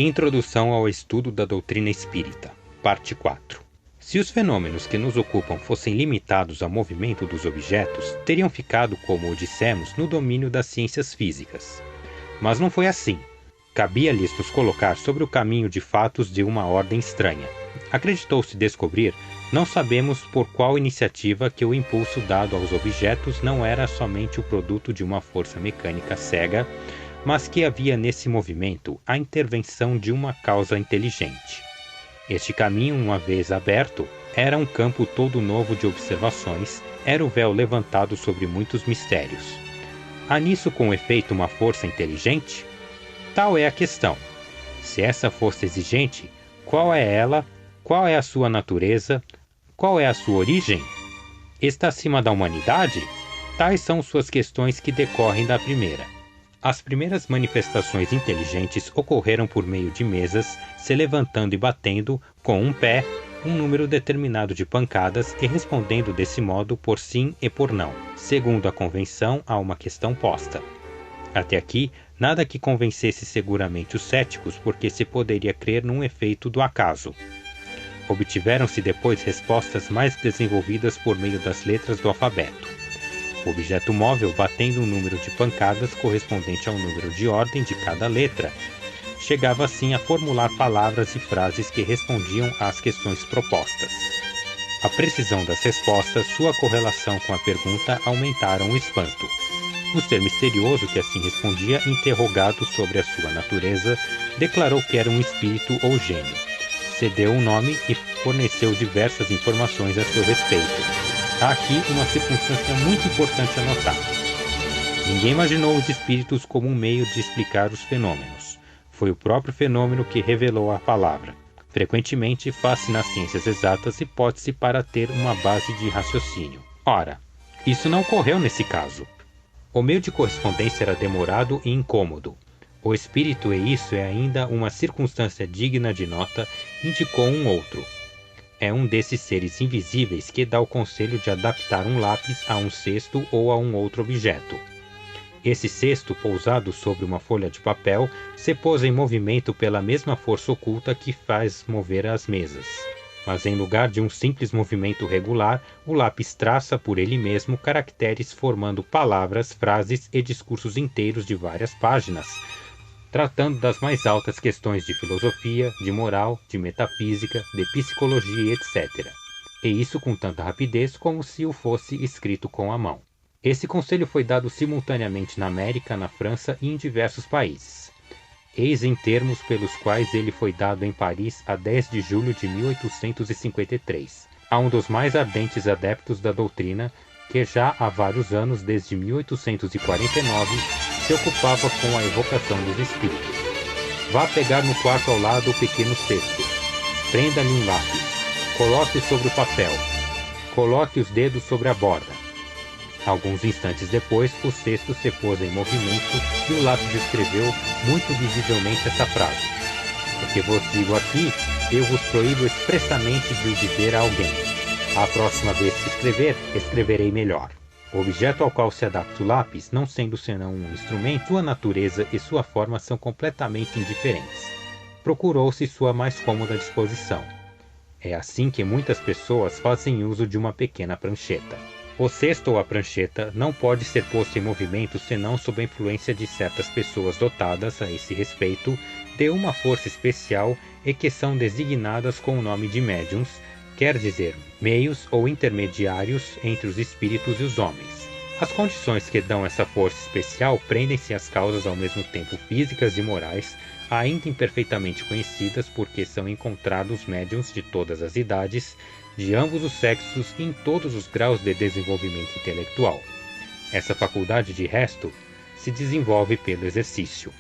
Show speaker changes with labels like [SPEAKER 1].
[SPEAKER 1] Introdução ao estudo da doutrina espírita, parte 4. Se os fenômenos que nos ocupam fossem limitados ao movimento dos objetos, teriam ficado, como dissemos, no domínio das ciências físicas. Mas não foi assim. Cabia-lhes nos colocar sobre o caminho de fatos de uma ordem estranha. Acreditou-se descobrir, não sabemos por qual iniciativa, que o impulso dado aos objetos não era somente o produto de uma força mecânica cega, mas que havia nesse movimento a intervenção de uma causa inteligente. Este caminho, uma vez aberto, era um campo todo novo de observações, era o véu levantado sobre muitos mistérios. Há nisso com efeito uma força inteligente? Tal é a questão. Se essa força exigente, qual é ela? Qual é a sua natureza? Qual é a sua origem? Está acima da humanidade? Tais são suas questões que decorrem da primeira. As primeiras manifestações inteligentes ocorreram por meio de mesas, se levantando e batendo, com um pé, um número determinado de pancadas e respondendo desse modo por sim e por não, segundo a convenção a uma questão posta. Até aqui, nada que convencesse seguramente os céticos, porque se poderia crer num efeito do acaso. Obtiveram-se depois respostas mais desenvolvidas por meio das letras do alfabeto. O objeto móvel batendo um número de pancadas correspondente ao número de ordem de cada letra, chegava assim a formular palavras e frases que respondiam às questões propostas. A precisão das respostas, sua correlação com a pergunta aumentaram o espanto. O ser misterioso que assim respondia, interrogado sobre a sua natureza, declarou que era um espírito ou gênio. Cedeu um nome e forneceu diversas informações a seu respeito. Há aqui uma circunstância muito importante a notar. Ninguém imaginou os espíritos como um meio de explicar os fenômenos. Foi o próprio fenômeno que revelou a palavra. Frequentemente faz-se nas ciências exatas hipótese para ter uma base de raciocínio. Ora, isso não ocorreu nesse caso. O meio de correspondência era demorado e incômodo. O espírito, e isso é ainda uma circunstância digna de nota, indicou um outro. É um desses seres invisíveis que dá o conselho de adaptar um lápis a um cesto ou a um outro objeto. Esse cesto, pousado sobre uma folha de papel, se pôs em movimento pela mesma força oculta que faz mover as mesas. Mas em lugar de um simples movimento regular, o lápis traça por ele mesmo caracteres formando palavras, frases e discursos inteiros de várias páginas, tratando das mais altas questões de filosofia, de moral, de metafísica, de psicologia, etc. E isso com tanta rapidez como se o fosse escrito com a mão. Esse conselho foi dado simultaneamente na América, na França e em diversos países. Eis em termos pelos quais ele foi dado em Paris a 10 de julho de 1853, a um dos mais ardentes adeptos da doutrina, que já há vários anos, desde 1849, se ocupava com a evocação dos espíritos. Vá pegar no quarto ao lado o pequeno cesto. Prenda-lhe um lápis. Coloque sobre o papel. Coloque os dedos sobre a borda. Alguns instantes depois, o cesto se pôs em movimento e o lápis escreveu muito visivelmente essa frase. O que vos digo aqui, eu vos proíbo expressamente de o dizer a alguém. A próxima vez que escrever, escreverei melhor. O objeto ao qual se adapta o lápis, não sendo senão um instrumento, sua natureza e sua forma são completamente indiferentes. Procurou-se sua mais cômoda disposição. É assim que muitas pessoas fazem uso de uma pequena prancheta. O cesto ou a prancheta não pode ser posto em movimento senão sob a influência de certas pessoas dotadas, a esse respeito, de uma força especial e que são designadas com o nome de médiuns, quer dizer, meios ou intermediários entre os espíritos e os homens. As condições que dão essa força especial prendem-se às causas ao mesmo tempo físicas e morais, ainda imperfeitamente conhecidas porque são encontrados médiuns de todas as idades, de ambos os sexos e em todos os graus de desenvolvimento intelectual. Essa faculdade, de resto, se desenvolve pelo exercício.